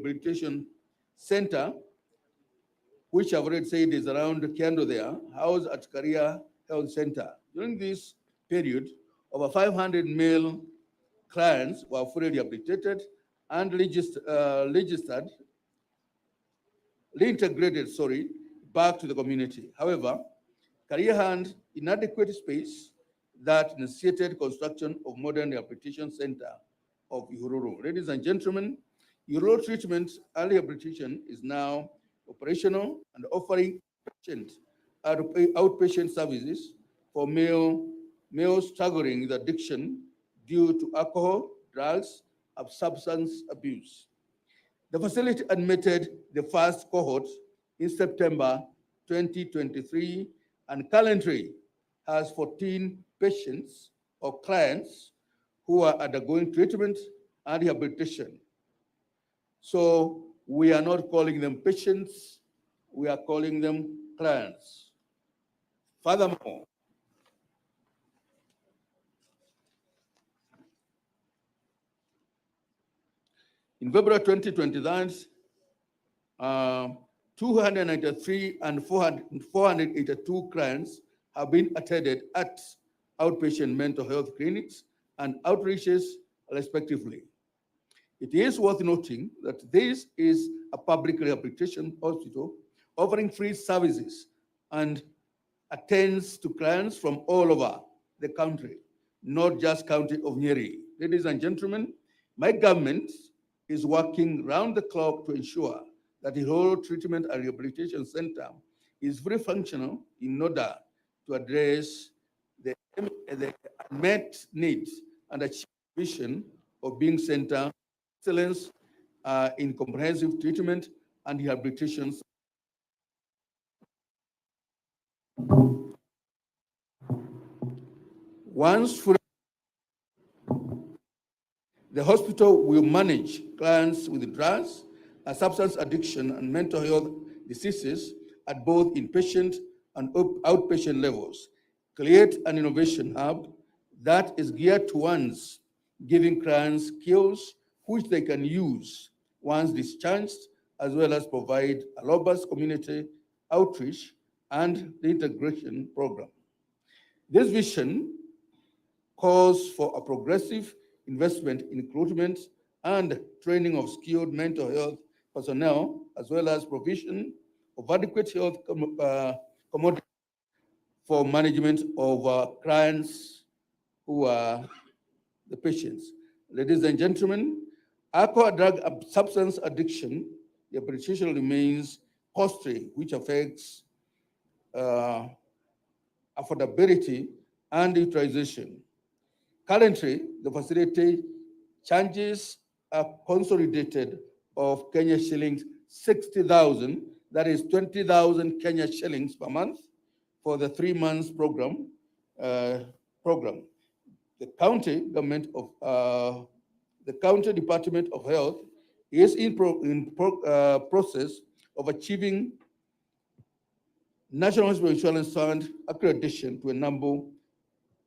Rehabilitation Center, which I've already said is around Kendo there, housed at Career Health Center. During this period, over 500 male clients were fully rehabilitated and reintegrated, back to the community. However, Career had inadequate space that necessitated construction of modern rehabilitation center of Ihururu. Ladies and gentlemen, Ihururu treatment and rehabilitation is now operational and offering outpatient services for males struggling with addiction due to alcohol, drugs, and substance abuse. The facility admitted the first cohort in September 2023 and currently has 14 patients or clients who are undergoing treatment and rehabilitation. So we are not calling them patients, we are calling them clients. Furthermore, in February 2023, 293 and 482 clients have been attended at outpatient mental health clinics and outreaches, respectively. It is worth noting that this is a public rehabilitation hospital offering free services and attends to clients from all over the country, not just county of Nyeri. Ladies and gentlemen, my government is working round the clock to ensure that the whole treatment and rehabilitation center is very functional in order to address the unmet needs and achieve the vision of being center excellence in comprehensive treatment and rehabilitation. Once fully, the hospital will manage clients with drugs, substance addiction, and mental health diseases at both inpatient and outpatient levels. Create an innovation hub that is geared towards giving clients skills which they can use once discharged, as well as provide a robust community outreach and the integration program. This vision calls for a progressive investment in recruitment and training of skilled mental health personnel, as well as provision of adequate health commodities for management of clients who are the patients. Ladies and gentlemen, alcohol, drug, substance addiction, the rehabilitation remains costly, which affects affordability and utilization. Currently, the facility charges a consolidated of Kenya shillings 60,000, that is 20,000 Kenya shillings per month for the 3 months program. The county government of the county Department of Health is in process of achieving National Hospital Insurance Fund accreditation to enable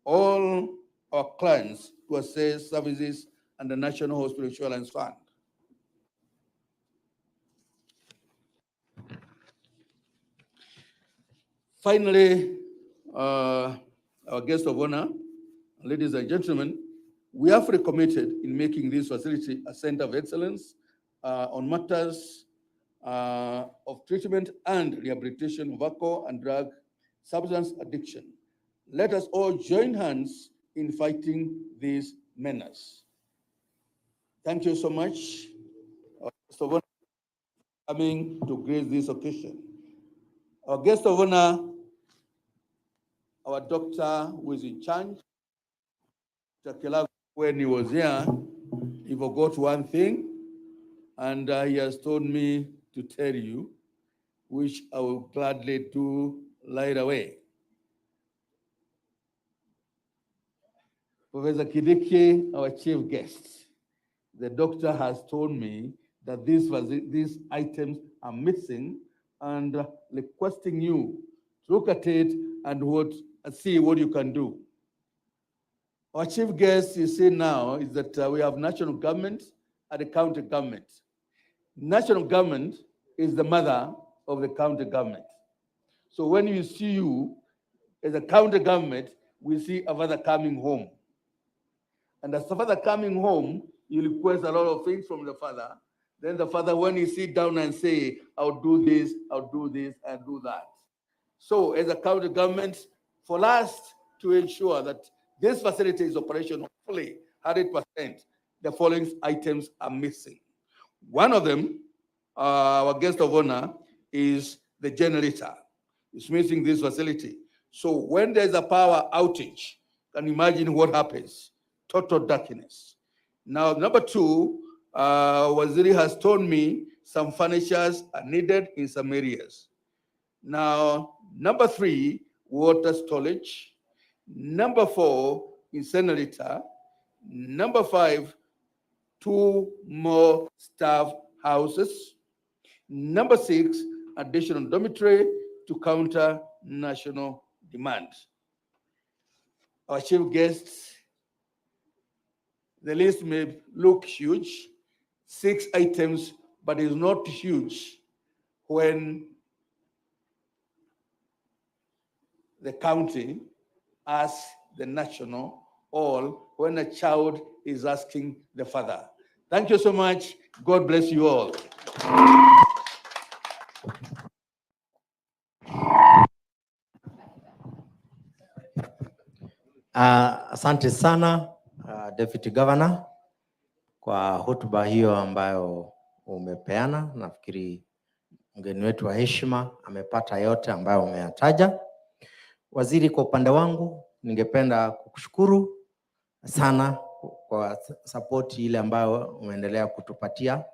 all our clients to access services under National Hospital Insurance Fund. Finally, our guest of honor, ladies and gentlemen, we are fully committed in making this facility a center of excellence on matters of treatment and rehabilitation of alcohol and drug substance addiction. Let us all join hands in fighting these menace. Thank you so much for coming to grace this occasion. Our guest of honor, our doctor who is in charge, Dr. Kelago, when he was here, he forgot one thing, and he has told me to tell you, which I will gladly do right away. Professor Kidiki, our chief guest, the doctor has told me that these items are missing and requesting you to look at it and see what you can do. Our chief guest, you see now, is that we have national government and the county government. National government is the mother of the county government. So when you see you as a county government, we see a father coming home. And as the father coming home, you request a lot of things from the father. Then the father, when he sit down and say, I'll do this, I'll do this, and do that. So as a county government, for us to ensure that this facility is operational fully, 100%, the following items are missing. One of them, our guest of honor, is the generator. It's missing this facility. So when there's a power outage, can you imagine what happens? Total darkness. Now, number two, Waziri has told me some furnitures are needed in some areas. Now, number three, water storage. Number four, incinerator. Number five, 2 more staff houses. Number 6, additional dormitory to counter national demand. Our chief guests, the list may look huge, 6 items, but it's not huge when the county asks the national, or when a child is asking the father. Thank you so much. God bless you all. Asante sana Deputy Governor kwa hotuba hiyo ambayo umepeana. Nafikiri mgeni wetu wa heshima amepata yote ambayo umeyataja. Waziri, kwa upande wangu ningependa kukushukuru sana kwa support ile ambayo umeendelea kutupatia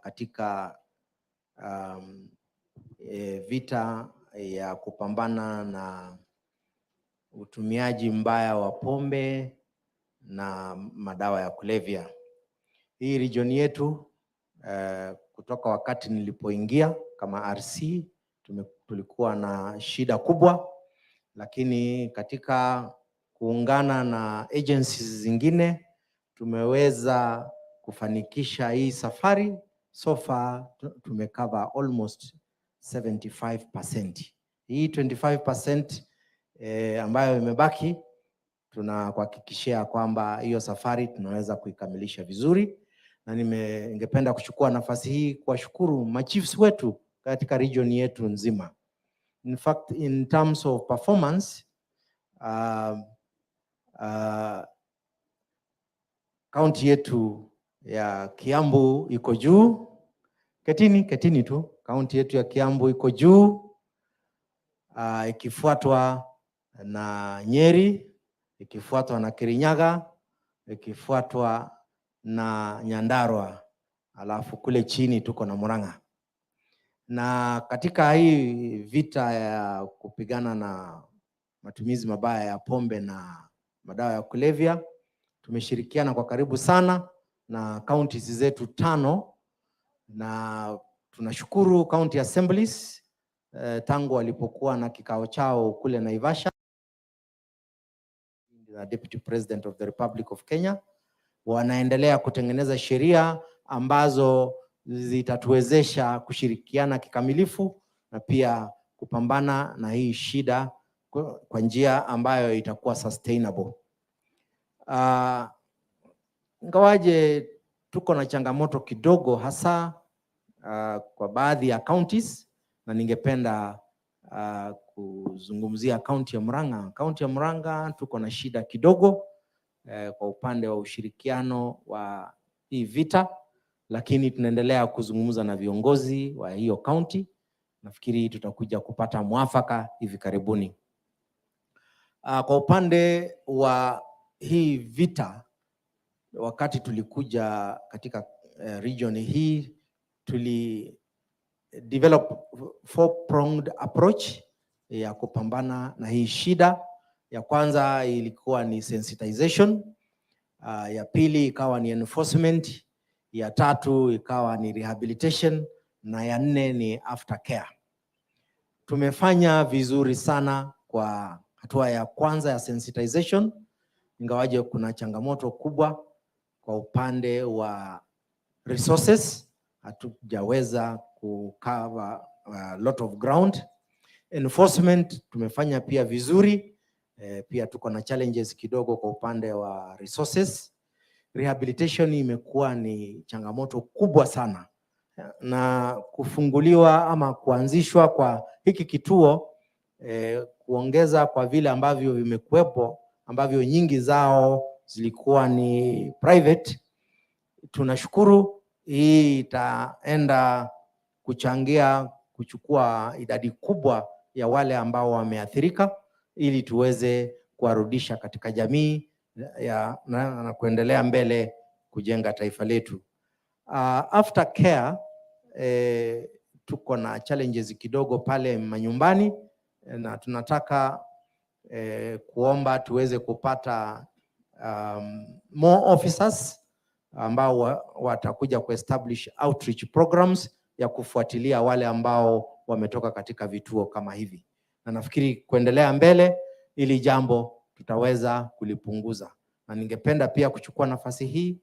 katika vita ya kupambana na utumiaji mbaya wa pombe na madawa ya kulevya. Hii region yetu kutoka wakati nilipoingia kama RC tulikuwa na shida kubwa, lakini katika kuungana na agencies zingine tumeweza kufanikisha hii safari. So far tumecover almost 75%. Hii 25% ambayo imebaki tunakuhakikishia kwamba hiyo safari tunaweza kuikamilisha vizuri, na ningependa kuchukua nafasi hii kuwashukuru machiefs wetu katika region yetu nzima. In fact, in terms of performance, county yetu ya Kiambu iko juu. Ketini tu, county yetu ya Kiambu iko juu, ikifuatwa na Nyeri, ikifuatwa na Kirinyaga, ikifuatwa na Nyandarua, alafu kule chini tuko na Murang'a. Na katika hii vita ya kupigana na matumizi mabaya ya pombe na madawa ya kulevya, tumeshirikiana kwa karibu sana na counties zetu 5, na tunashukuru county assemblies tangu walipokuwa na kikao chao kule Naivasha, the Deputy President of the Republic of Kenya, wanaendelea kutengeneza sheria ambazo zitatuwezesha kushirikiana kikamilifu na pia kupambana na hii shida kwa njia ambayo itakuwa sustainable. Ingawaje tuko na changamoto kidogo hasa kwa baadhi ya counties, na ningependa kuzungumzia county ya Murang'a. County ya Murang'a tuko na shida kidogo kwa upande wa ushirikiano wa hii vita, lakini tunaendelea kuzungumza na viongozi wa hiyo county. Nafikiri tutakuja kupata mwafaka hivi karibuni. Kwa upande wa hii vita, wakati tulikuja katika region hii, tuli develop 4-pronged approach ya kupambana na hii shida. Ya kwanza ilikuwa ni sensitization, ya pili ikawa ni enforcement, ya tatu ikawa ni rehabilitation, na ya 4 ni aftercare. Tumefanya vizuri sana kwa hatua ya kwanza ya sensitization, ingawaje kuna changamoto kubwa kwa upande wa resources, hatujaweza kucover a lot of ground. Enforcement tumefanya pia vizuri, pia tuko na challenges kidogo kwa upande wa resources. Rehabilitation imekuwa ni changamoto kubwa sana, na kufunguliwa ama kuanzishwa kwa hiki kituo kuongeza kwa vile ambavyo vimekuwepo, ambavyo nyingi zao zilikuwa ni private. Tunashukuru, hii itaenda kuchangia kuchukua idadi kubwa ya wale ambao wameathirika, ili tuweze kuwarudisha katika jamii na kuendelea mbele kujenga taifa letu. Aftercare tuko na challenges kidogo pale manyumbani, na tunataka kuomba tuweze kupata more officers ambao watakuja kuestablish outreach programs ya kufuatilia wale ambao wametoka katika vituo kama hivi, na nafikiri kuendelea mbele ili jambo tutaweza kulipunguza. Na ningependa pia kuchukua nafasi hii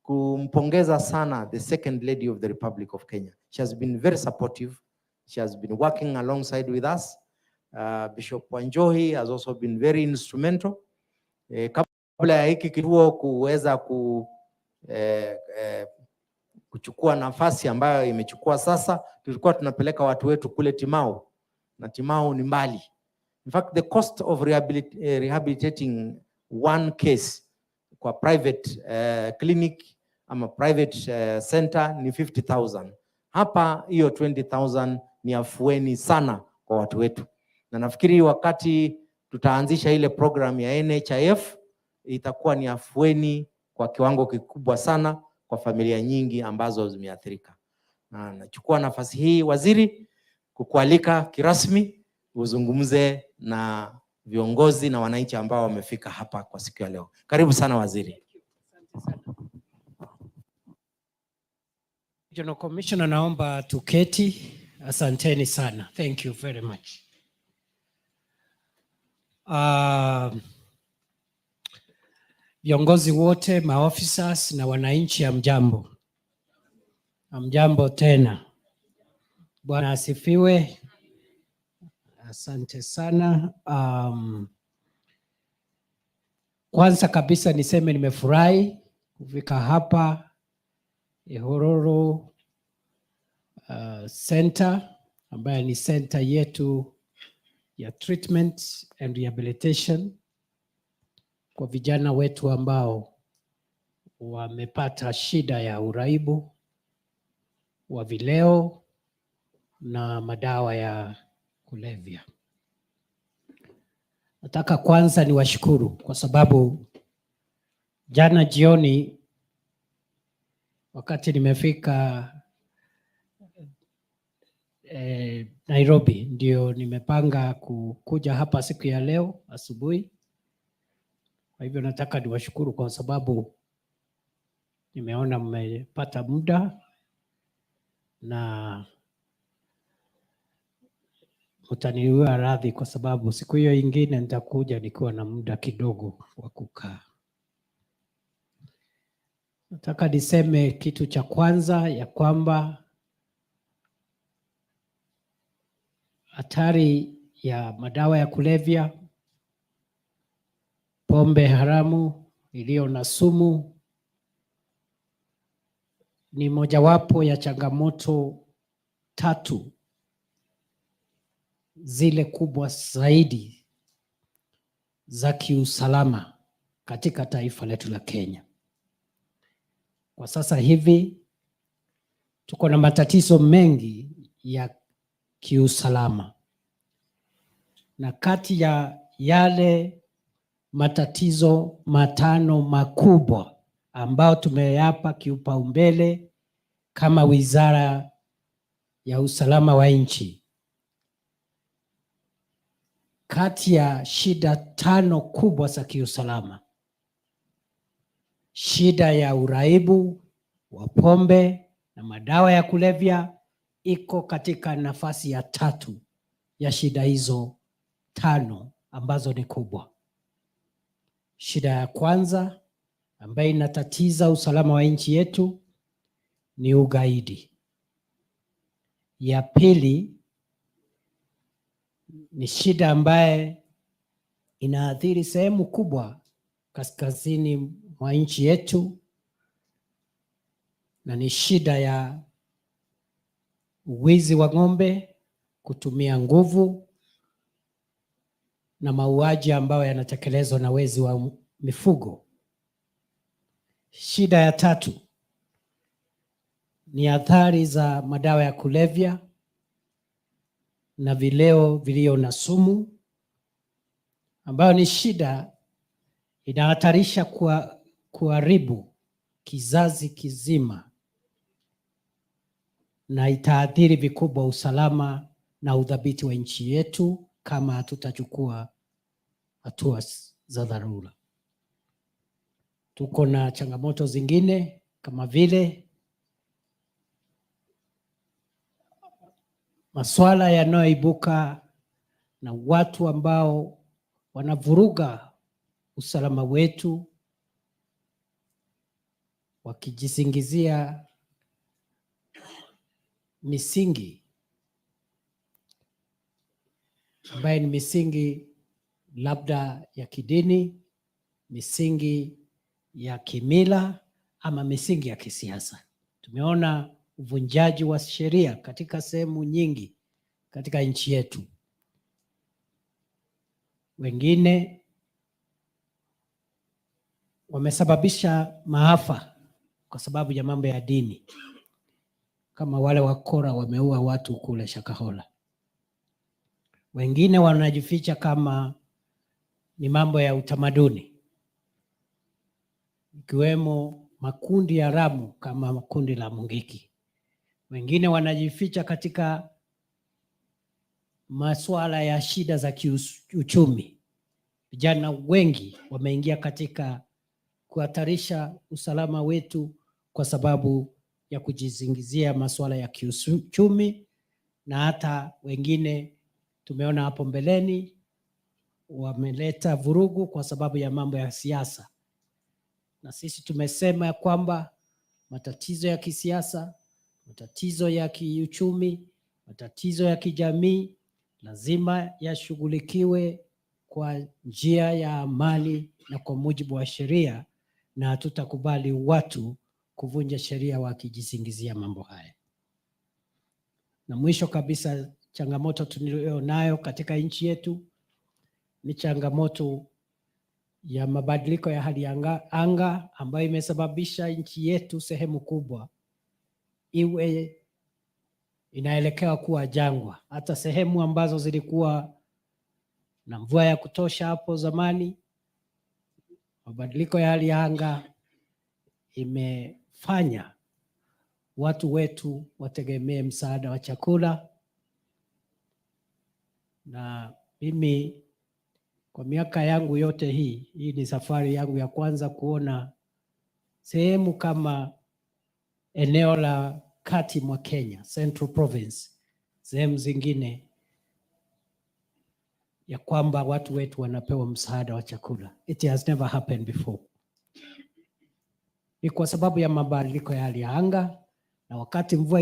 kumpongeza sana the second lady of the Republic of Kenya. She has been very supportive. She has been working alongside with us. Bishop Wanjohi has also been very instrumental. Kabla ya hiki kituo kuweza kuchukua nafasi ambayo imechukua sasa, tulikuwa tunapeleka watu wetu kule Timau, na Timau ni mbali. In fact, the cost of rehabilitating one case kwa private clinic ama private center ni 50,000. Hapa hiyo 20,000 ni afueni sana kwa watu wetu, na nafikiri wakati tutaanzisha ile program ya NHIF itakuwa ni afueni kwa kiwango kikubwa sana kwa familia nyingi ambazo zimeathirika. Na nachukua nafasi hii, waziri, kukualika kirasmi uzungumze na viongozi na wananchi ambao wamefika hapa kwa siku ya leo. Karibu sana waziri. Regional Commissioner, naomba tuketi. Asanteni sana. Thank you very much. Viongozi wote, maofficers na wananchi, hamjambo. Hamjambo tena. Bwana asifiwe. Asante sana. Kwanza kabisa niseme nimefurahi kufika hapa Ihururu Center, ambayo ni center yetu ya treatment and rehabilitation kwa vijana wetu ambao wamepata shida ya uraibu wa vileo na madawa ya kulevya. Nataka kwanza niwashukuru kwa sababu jana jioni wakati nimefika Nairobi, ndio nimepanga kuja hapa siku ya leo asubuhi. Kwa hivyo nataka niwashukuru kwa sababu nimeona mmepata muda, na mtaniwa radhi kwa sababu siku hiyo ingine nitakuja nikiwa na muda kidogo wa kukaa. Nataka niseme kitu cha kwanza ya kwamba hatari ya madawa ya kulevya, pombe haramu iliyo na sumu ni mojawapo ya changamoto tatu zile kubwa zaidi za kiusalama katika taifa letu la Kenya. Kwa sasa hivi tuko na matatizo mengi ya kiusalama, na kati ya yale matatizo matano makubwa ambao tumeyapa kipaumbele kama Wizara ya Usalama wa Nchi, kati ya shida tano kubwa za kiusalama, shida ya uraibu wa pombe na madawa ya kulevya iko katika nafasi ya tatu ya shida hizo tano ambazo ni kubwa. Shida ya kwanza ambayo inatatiza usalama wa nchi yetu ni ugaidi. ya pili ni shida ambaye inaathiri sehemu kubwa kaskazini mwa nchi yetu, na ni shida ya uwizi wa ng'ombe, kutumia nguvu na mauaji ambayo yanatekelezwa na wezi wa mifugo. Shida ya tatu ni athari za madawa ya kulevya na vileo vilio na sumu, ambayo ni shida inahatarisha kuharibu kizazi kizima na itaathiri vikubwa usalama na udhabiti wa nchi yetu kama hatutachukua hatua za dharura. Tuko na changamoto zingine kama vile masuala yanayoibuka na watu ambao wanavuruga usalama wetu wakijisingizia misingi ambayo ni misingi labda ya kidini, misingi ya kimila ama misingi ya kisiasa. Tumeona uvunjaji wa sheria katika sehemu nyingi katika nchi yetu. Wengine wamesababisha maafa kwa sababu ya mambo ya dini, kama wale wakora wameua watu kule Shakahola. Wengine wanajificha kama ni mambo ya utamaduni, ikiwemo makundi ya haramu kama kundi la Mungiki. Wengine wanajificha katika masuala ya shida za kiuchumi. Vijana wengi wameingia katika kuhatarisha usalama wetu kwa sababu ya kujizingizia masuala ya kiuchumi, na hata wengine tumeona hapo mbeleni wameleta vurugu kwa sababu ya mambo ya siasa. Na sisi tumesema ya kwamba matatizo ya kisiasa, matatizo ya kiuchumi, matatizo ya kijamii lazima yashughulikiwe kwa njia ya amani na kwa mujibu wa sheria, na hatutakubali watu kuvunja sheria wakijisingizia mambo haya. Na mwisho kabisa, changamoto tuliyonayo katika nchi yetu ni changamoto ya mabadiliko ya hali ya anga ambayo imesababisha nchi yetu sehemu kubwa iwe inaelekea kuwa jangwa. Hata sehemu ambazo zilikuwa na mvua ya kutosha hapo zamani, mabadiliko ya hali ya anga imefanya watu wetu wategemee msaada wa chakula. Na mimi kwa miaka yangu yote hii ni safari yangu ya kwanza kuona sehemu kama eneo la kati mwa Kenya, Central Province, sehemu zingine ya kwamba watu wetu wanapewa msaada wa chakula. It has never happened before. Ni kwa sababu ya mabadiliko ya hali ya anga, na wakati mvua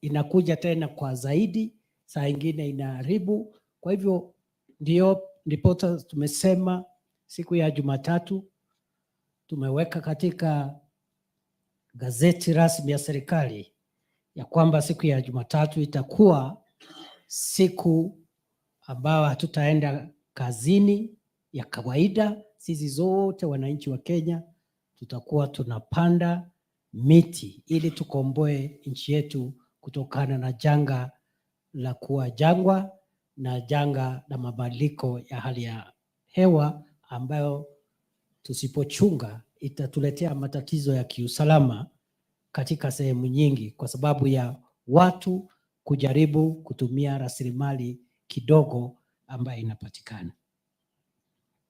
inakuja tena kwa zaidi, saa ingine inaharibu. Kwa hivyo ndipo tumesema siku ya Jumatatu tumeweka katika gazeti rasmi ya serikali ya kwamba siku ya Jumatatu itakuwa siku ambayo hatutaenda kazini ya kawaida. Sisi zote wananchi wa Kenya tutakuwa tunapanda miti ili tukomboe nchi yetu kutokana na janga la kuwa jangwa na janga la mabadiliko ya hali ya hewa ambayo tusipochunga itatuletea matatizo ya kiusalama katika sehemu nyingi kwa sababu ya watu kujaribu kutumia rasilimali kidogo ambayo inapatikana.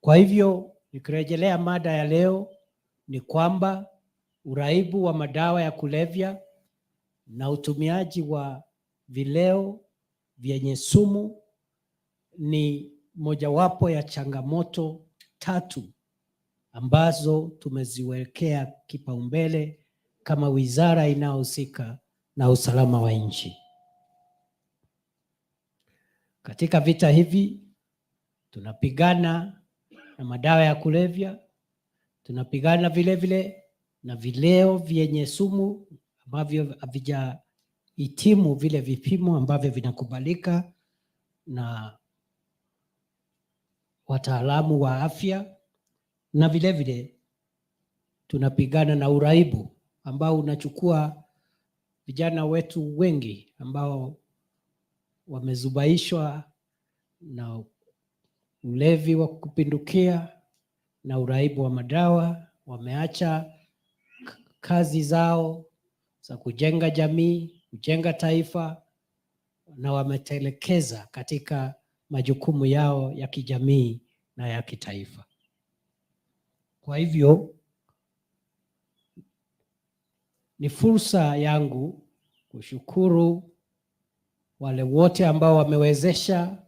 Kwa hivyo nikirejelea mada ya leo ni kwamba uraibu wa madawa ya kulevya na utumiaji wa vileo vyenye sumu ni mojawapo ya changamoto tatu ambazo tumeziwekea kipaumbele kama wizara inayohusika na usalama wa nchi. Katika vita hivi tunapigana na madawa ya kulevya, tunapigana vile vile na vileo vyenye sumu ambavyo havijahitimu vile vipimo ambavyo vinakubalika na wataalamu wa afya, na vile vile tunapigana na uraibu ambao unachukua vijana wetu wengi ambao wamezubaishwa na ulevi wa kupindukia na uraibu wa madawa. Wameacha kazi zao za kujenga jamii, kujenga taifa, na wametelekeza katika majukumu yao ya kijamii na ya kitaifa. Kwa hivyo ni fursa yangu kushukuru wale wote ambao wamewezesha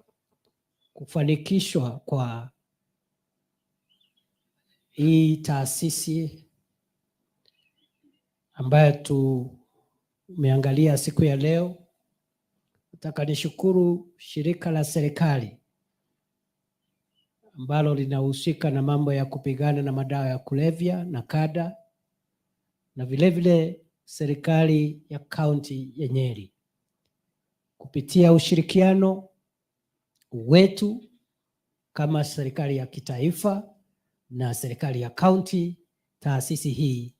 kufanikishwa kwa hii taasisi ambayo tumeangalia siku ya leo. Nataka nishukuru shirika la serikali ambalo linahusika na mambo ya kupigana na madawa ya kulevya na kada, na vile vile serikali ya kaunti ya Nyeri kupitia ushirikiano wetu kama serikali ya kitaifa na serikali ya kaunti. Taasisi hii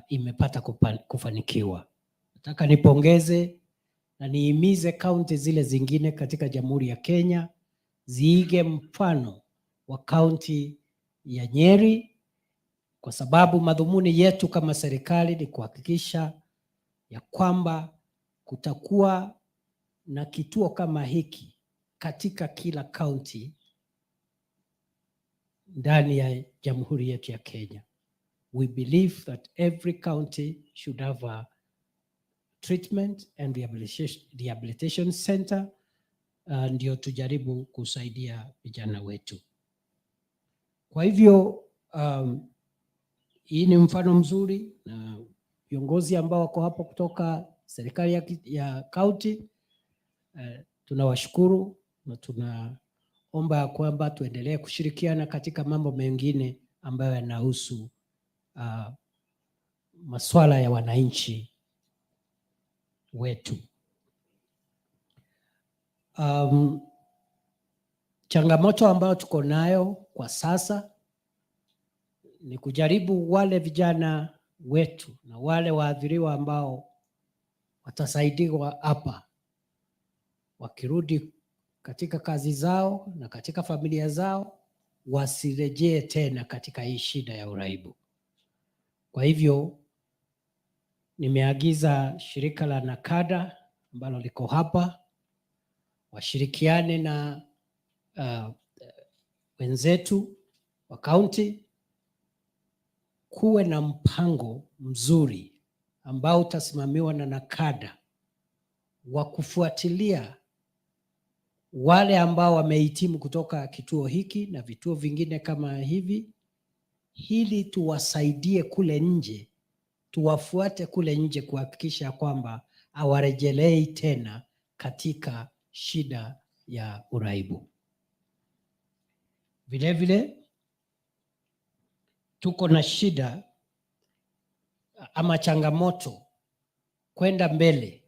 imepata kufanikiwa. Nataka nipongeze na nihimize kaunti zile zingine katika Jamhuri ya Kenya ziige mfano wa kaunti ya Nyeri, kwa sababu madhumuni yetu kama serikali ni kuhakikisha ya kwamba kutakuwa na kituo kama hiki katika kila kaunti ndani ya Jamhuri yetu ya Kenya. We believe that every county should have a treatment and rehabilitation center, ndio tujaribu kusaidia vijana wetu. Kwa hivyo hii ni mfano mzuri, na viongozi ambao wako hapo kutoka serikali ya kaunti tunawashukuru, na tunaomba kwamba tuendelee kushirikiana katika mambo mengine ambayo yanahusu masuala ya wananchi wetu. Changamoto ambayo tuko nayo kwa sasa ni kujaribu wale vijana wetu na wale waathiriwa ambao watasaidiwa hapa, wakirudi katika kazi zao na katika familia zao, wasirejee tena katika hii shida ya uraibu. Kwa hivyo nimeagiza shirika la NACADA ambalo liko hapa washirikiane na wenzetu wa kaunti, kuwe na mpango mzuri ambao utasimamiwa na NACADA wa kufuatilia wale ambao wamehitimu kutoka kituo hiki na vituo vingine kama hivi, ili tuwasaidie kule nje, tuwafuate kule nje kuhakikisha kwamba hawarejelei tena katika shida ya uraibu. Vile vile tuko na shida ama changamoto kwenda mbele.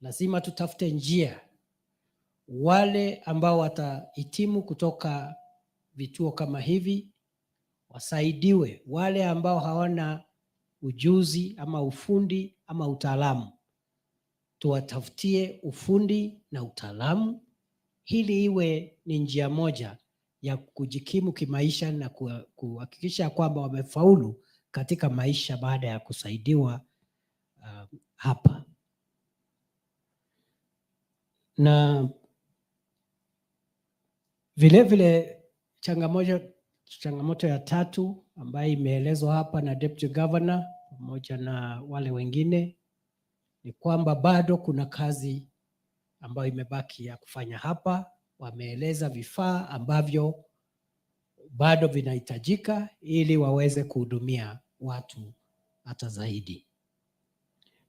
Lazima tutafute njia, wale ambao watahitimu kutoka vituo kama hivi wasaidiwe, wale ambao hawana ujuzi ama ufundi ama utaalamu tuwatafutie ufundi na utaalamu, ili iwe ni njia moja ya kujikimu kimaisha na kuhakikisha kwamba wamefaulu katika maisha baada ya kusaidiwa hapa. Na vile vile changamoto ya tatu ambayo imeelezwa hapa na Deputy Governor pamoja na wale wengine ni kwamba bado kuna kazi ambayo imebaki ya kufanya hapa. Wameeleza vifaa ambavyo bado vinahitajika ili waweze kuhudumia watu hata zaidi.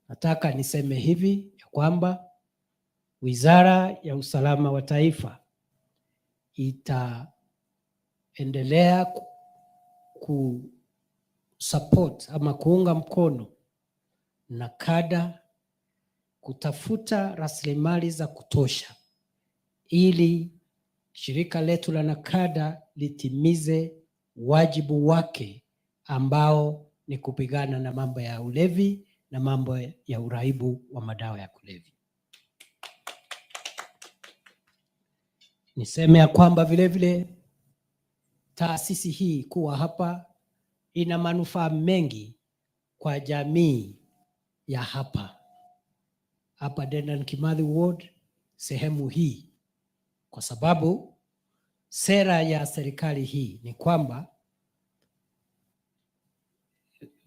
Nataka niseme hivi ya kwamba Wizara ya Usalama wa Taifa itaendelea kusupport ama kuunga mkono NACADA kutafuta rasilimali za kutosha ili shirika letu la NACADA litimize wajibu wake ambao ni kupigana na mambo ya ulevi na mambo ya uraibu wa madawa ya kulevya. Niseme ya kwamba vile vile taasisi hii kuwa hapa ina manufaa mengi kwa jamii ya hapa Dedan Kimathi Ward, sehemu hii, kwa sababu sera ya serikali hii ni kwamba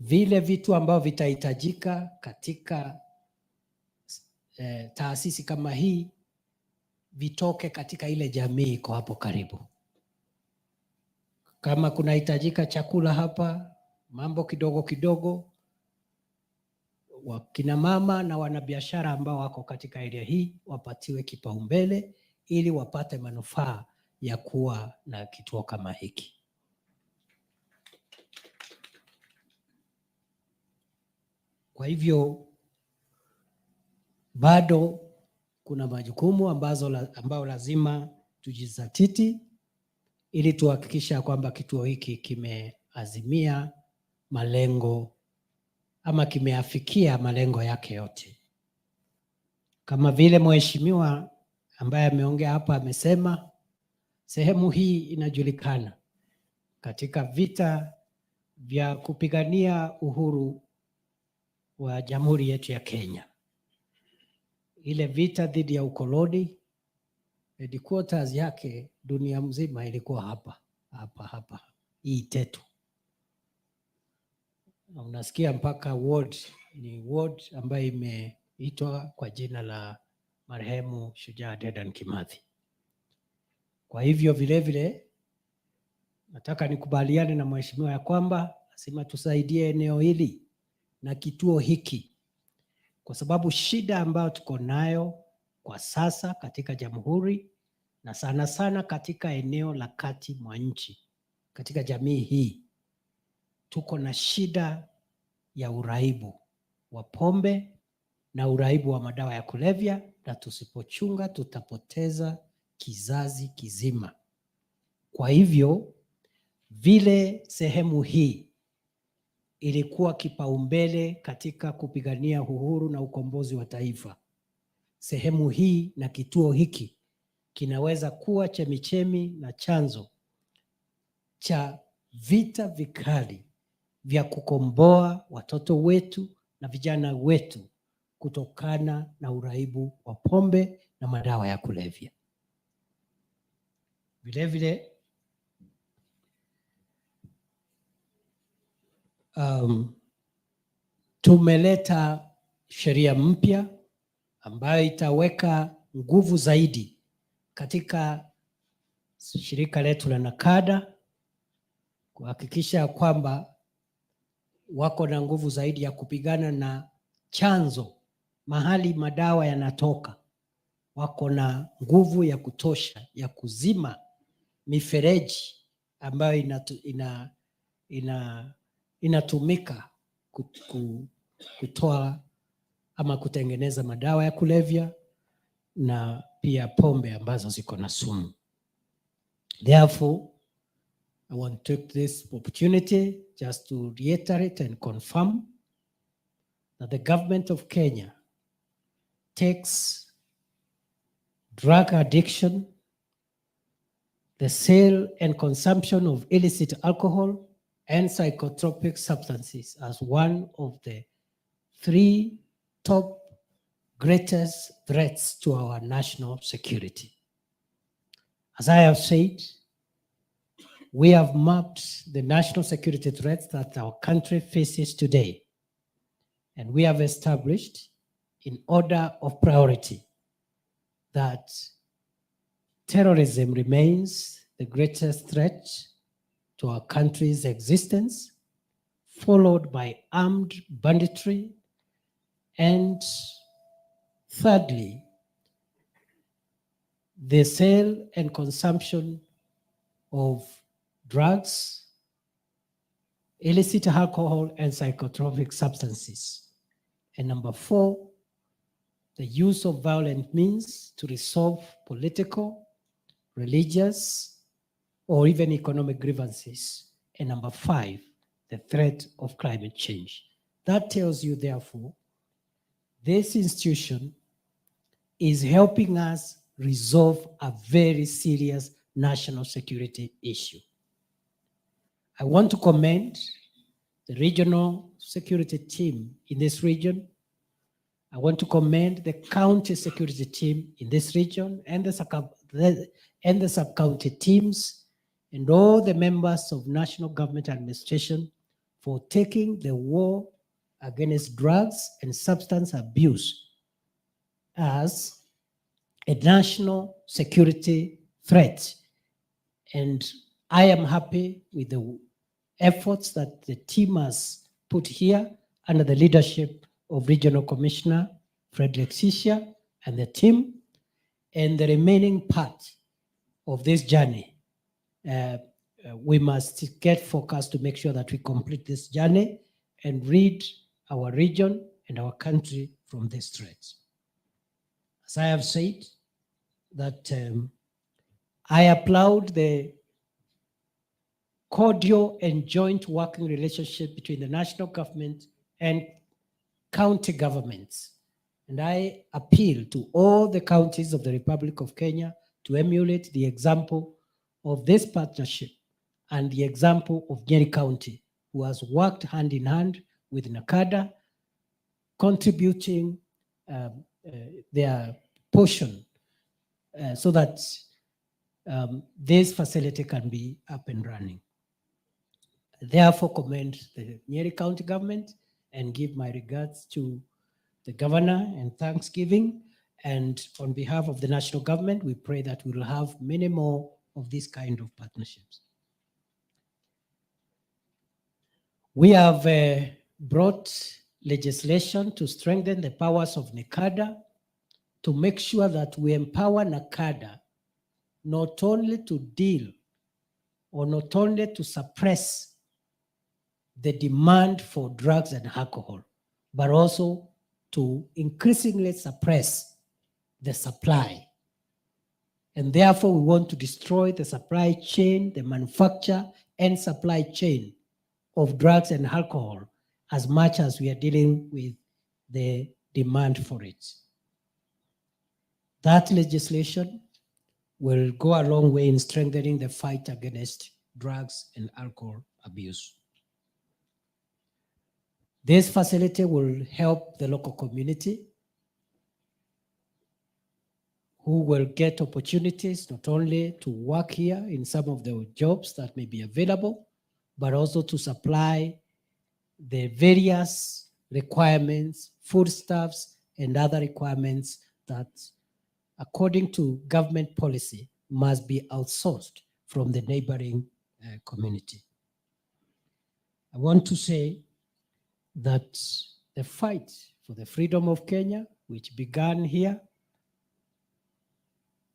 vile vitu ambavyo vitahitajika katika taasisi kama hii vitoke katika ile jamii iko hapo karibu. Kama kunahitajika chakula hapa, mambo kidogo kidogo, wakina mama na wanabiashara ambao wako katika area hii wapatiwe kipaumbele ili wapate manufaa ya kuwa na kituo kama hiki. Kwa hivyo bado kuna majukumu ambao lazima tujizatiti ili tuhakikisha kwamba kituo hiki kimeazimia malengo ama kimeafikia malengo yake yote. Kama vile mheshimiwa ambaye ameongea hapa amesema, sehemu hii inajulikana katika vita vya kupigania uhuru wa jamhuri yetu ya Kenya. Ile vita dhidi ya ukoloni, headquarters yake dunia mzima ilikuwa hapa hii Tetu. Na unasikia mpaka ward ni ward ambayo imeitwa kwa jina la marehemu shujaa Dedan Kimathi. Kwa hivyo vile vile nataka nikubaliane na mheshimiwa ya kwamba lazima tusaidie eneo hili na kituo hiki, kwa sababu shida ambayo tuko nayo kwa sasa katika jamhuri na sana sana katika eneo la kati mwa nchi, katika jamii hii tuko na shida ya uraibu wa pombe na uraibu wa madawa ya kulevya, na tusipochunga tutapoteza kizazi kizima. Kwa hivyo vile sehemu hii ilikuwa kipaumbele katika kupigania uhuru na ukombozi wa taifa, sehemu hii na kituo hiki kinaweza kuwa chemichemi na chanzo cha vita vikali vya kukomboa watoto wetu na vijana wetu kutokana na uraibu wa pombe na madawa ya kulevya. Vile vile tumeleta sheria mpya ambayo itaweka nguvu zaidi katika shirika letu la NACADA kuhakikisha kwamba wako na nguvu zaidi ya kupigana na chanzo, mahali madawa yanatoka. Wako na nguvu ya kutosha ya kuzima mifereji ambayo inatumika kutoa ama kutengeneza madawa ya kulevya na pia pombe ambazo ziko na sumu. Therefore, I want to take this opportunity just to reiterate and confirm that the government of Kenya takes drug addiction, the sale and consumption of illicit alcohol and psychotropic substances as one of the 3 top greatest threats to our national security. As I have said, we have mapped the national security threats that our country faces today, and we have established in order of priority that terrorism remains the greatest threat to our country's existence, followed by armed banditry, and thirdly, the sale and consumption of drugs, illicit alcohol, and psychotropic substances. And number 4, the use of violent means to resolve political, religious, or even economic grievances. And number 5, the threat of climate change. That tells you, therefore, this institution is helping us resolve a very serious national security issue. I want to commend the regional security team in this region. I want to commend the county security team in this region and the sub-county teams and all the members of national government administration for taking the war against drugs and substance abuse as a national security threat. And I am happy with the efforts that the team has put here under the leadership of Regional Commissioner Frederick Sisha and the team. And the remaining part of this journey, we must get focused to make sure that we complete this journey and rid our region and our country from this threat. As I have said, that I applaud the cordial and joint working relationship between the national government and county governments. And I appeal to all the counties of the Republic of Kenya to emulate the example of this partnership and the example of Nyeri County, who has worked hand in hand with NACADA, contributing their portion so that this facility can be up and running. Therefore, commend the Nyeri County government and give my regards to the governor and thanksgiving. And on behalf of the national government, we pray that we will have many more of this kind of partnerships. We have brought legislation to strengthen the powers of NACADA, to make sure that we empower NACADA not only to deal or not only to suppress the demand for drugs and alcohol, but also to increasingly suppress the supply. And therefore, we want to destroy the supply chain, the manufacture and supply chain of drugs and alcohol as much as we are dealing with the demand for it. That legislation will go a long way in strengthening the fight against drugs and alcohol abuse. This facility will help the local community who will get opportunities not only to work here in some of the jobs that may be available, but also to supply the various requirements, foodstuffs, and other requirements that, according to government policy, must be outsourced from the neighboring community. I want to say that the fight for the freedom of Kenya, which began here,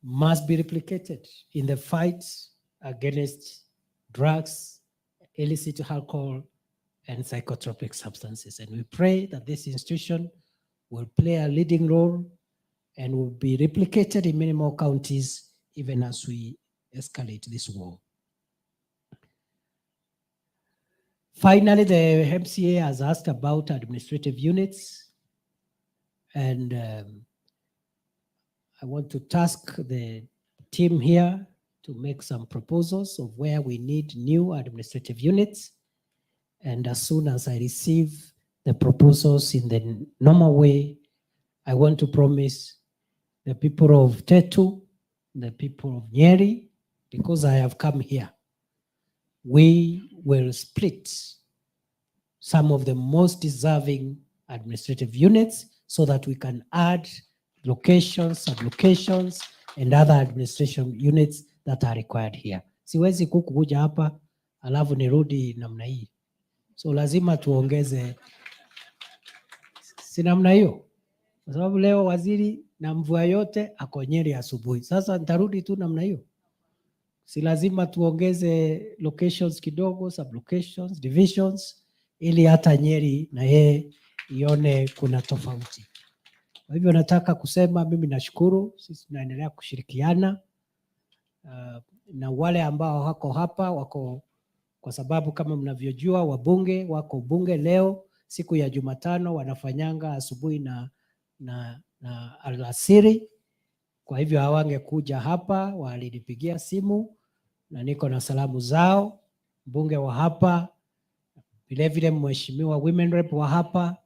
must be replicated in the fight against drugs, illicit alcohol, and psychotropic substances. And we pray that this institution will play a leading role and will be replicated in many more counties, even as we escalate this war. Finally, the MCA has asked about administrative units, and I want to task the team here to make some proposals of where we need new administrative units. And as soon as I receive the proposals in the normal way, I want to promise the people of Tetu, the people of Nyeri, because I have come here, we will split some of the most deserving administrative units so that we can add locations, sub-locations, and other administration units that are required here. Siwezi kukuja hapa alafu nirudi namna hii. So lazima tuongeze, si namna hiyo. kwa sababu leo waziri na mvua yote ako Nyeri asubuhi. Sasa nitarudi tu namna hiyo, si lazima tuongeze locations kidogo, sublocations, divisions, ili hata Nyeri na yeye ione kuna tofauti. Kwa hivyo nataka kusema mimi nashukuru, sisi tunaendelea kushirikiana na wale ambao wako hapa wako, kwa sababu kama mnavyojua wabunge wako bunge leo siku ya Jumatano wanafanyanga asubuhi na alasiri. Kwa hivyo hawangekuja hapa, walinipigia simu na niko na salamu zao. Mbunge wa hapa, vile vile mheshimiwa women rep wa hapa,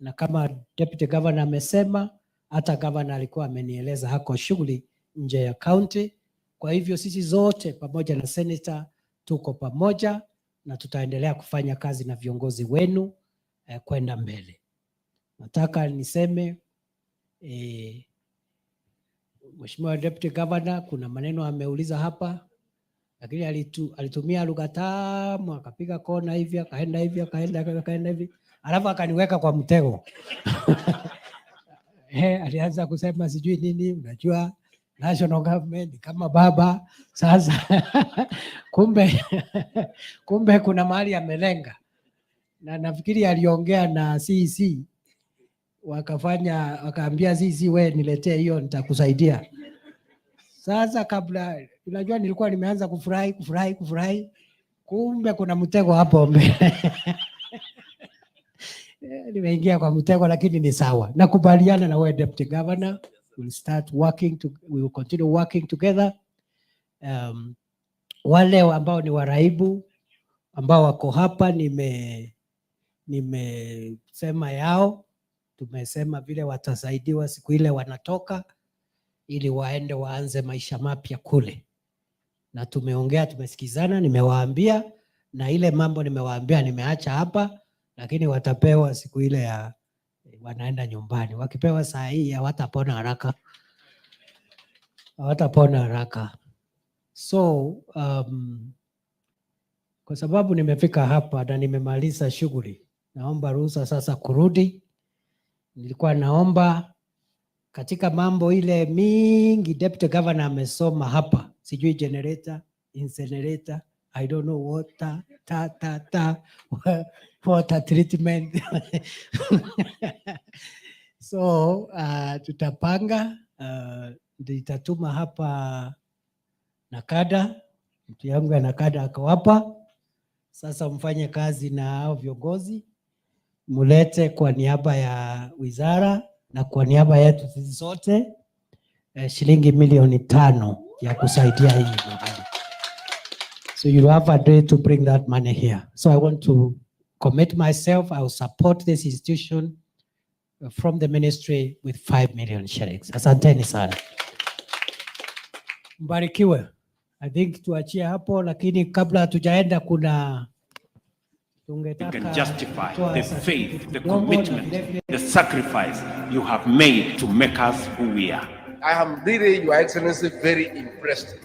na kama deputy governor amesema, hata governor alikuwa amenieleza hako shughuli nje ya county. Kwa hivyo sisi zote pamoja na senator tuko pamoja na tutaendelea kufanya kazi na viongozi wenu kwenda mbele. Nataka niseme mheshimiwa deputy governor kuna maneno ameuliza hapa, lakini alitumia lugha tamu, akapiga kona hivi, akaenda hivi, akaenda hivi, alafu akaniweka kwa mtego. Alianza kusema sijui nini, unajua national government kama baba sasa. kumbe kuna mahali amelenga, na nafikiri aliongea na CEC wakaambia CEC, we niletee hiyo nitakusaidia. Sasa kabla, unajua nilikuwa nimeanza kufurahi, kumbe kuna mtego hapo mbele. Nimeingia kwa mtego, lakini ni sawa. Nakubaliana na wewe deputy governor, we will continue working together. Wale ambao ni waraibu ambao wako hapa nimesema yao, tumesema vile watasaidiwa siku ile wanatoka, ili waende waanze maisha mapya kule. Na tumeongea, tumesikizana, nimewaambia, na ile mambo nimewaambia nimeacha hapa, lakini watapewa siku ile ya wanaenda nyumbani. Wakipewa saa hii hawatapona haraka. So kwa sababu nimefika hapa na nimemaliza shughuli, naomba ruhusa sasa kurudi. Nilikuwa naomba katika mambo ile mingi deputy governor amesoma hapa, sijui generator, incinerator, I don't know water treatment. So tutapanga, nitatuma hapa nakada, mtu yangu ya nakada akawapa. Sasa mfanye kazi na hao viongozi, mulete kwa niaba ya wizara na kwa niaba yetu sisi sote shilingi milioni 5 ya kusaidia hii mahali. So you have a day to bring that money here. So I want to commit myself. I will support this institution from the ministry with 5 million shillings. Asanteni sana. Mbarikiwe. I think tuachie hapo, lakini kabla hatujaenda kuna You can justify the faith, the commitment, the sacrifice you have made to make us who we are. I am really, Your Excellency, very impressed.